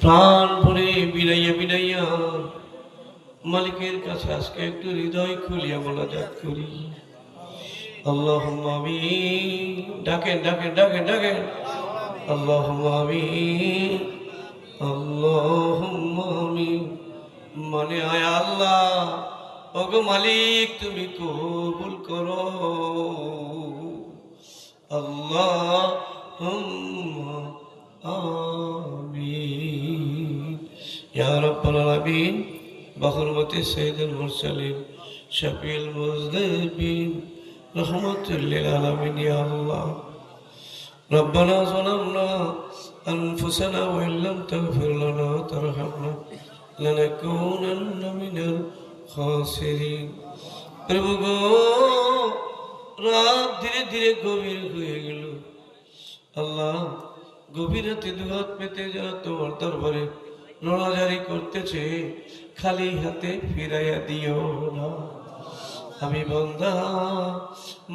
প্রাণ ভরে বিনাইয়া বিনাইয়া মালিকের কাছে আজকে একটু হৃদয় খুলিয়া মোনাজাত করি। আল্লাহুম্মা আমিন। ডাকেন ডাকেন ডাকেন ডাকেন। আল্লাহুম্মা আমিন, আল্লাহুম্মা আমিন। মানে আয় আল্লাহ, ওগো মালিক তুমি কবুল করো। আল্লাহুম্মা আমিন ইয়া রাব্বাল আলামিন। বহরমতি সাইয়্যিদুল মুরসালিন শফিউল মুযনিবিন রহমাতুল লিল আলামিন। ইয়া আল্লাহ রব্বানা যালামনা আনফুসানা ওয়া ইল্লাম তাগফির লানা ওয়া তারহামনা লানাকুনান্না মিনাল খাসিরিন। প্রভু গো, রাত ধীরে ধীরে গভীর হয়ে গেল। আল্লাহ, গভীর রাতে দুহাত পেতে যারা তোমার দরবারে নড়াজারি করতেছে, খালি হাতে ফিরাইয়া দিও না। আমি বান্দা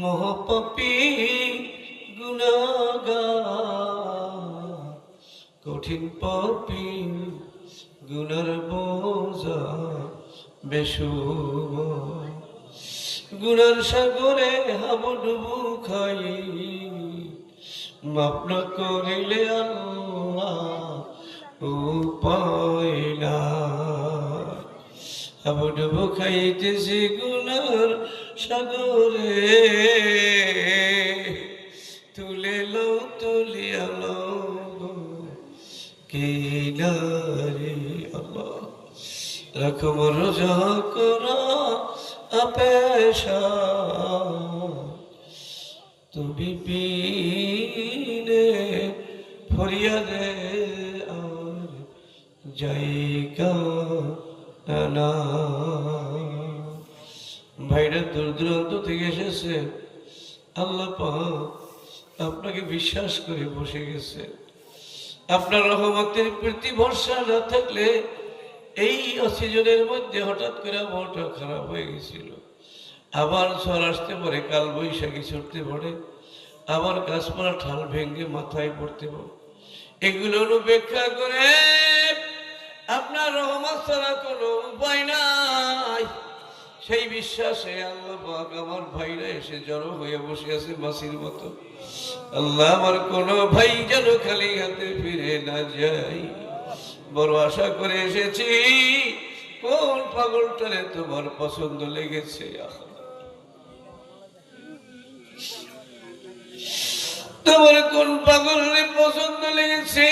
মহাপাপী গুনাহগার, কঠিন পাপী গুনার বোঝা বেসুমার, গুনার সাগরে হাবুডুবু খাই, মাফ না করিলে আল্লাহ উপায় নাই। হাবুডুবু খাইতেছি গুনার সাগরে, তুলে লো তুলিয়া লো কিনারে। আল্লাহ রাখো রোজা করা আপেশা, তুমি বিনে ফরিয়াদে আর জায়গা না। ভাইরা দূর দূরান্ত থেকে এসেছে, আল্লাহ পাক আপনাকে বিশ্বাস করে বসে গেছে। আপনার রহমতের প্রতি ভরসা না থাকলে এই অসিজনের মধ্যে হঠাৎ করে মনটা খারাপ হয়ে গেছিল। আবার ঝড় আসতে পারে, কাল বৈশাখী ছুটতে পারে, আবার গাছপালা ঠাল ভেঙে মাথায় পড়তে পারে। এগুলো উপেক্ষা করে আপনার রহমত ছাড়া কোনো উপায় নাই, সেই বিশ্বাসে আল্লাহ পাক আমার ভাইরা এসে জড়ো হয়ে বসে আছে মাসির মতো। আল্লাহ, আমার কোনো ভাই যেন খালি হাতে ফিরে না যায়। বড় আশা করে এসেছি, কোন পাগলটারে তোমার পছন্দ লেগেছে? তোমার কোন পাগলের পছন্দ লেগেছে?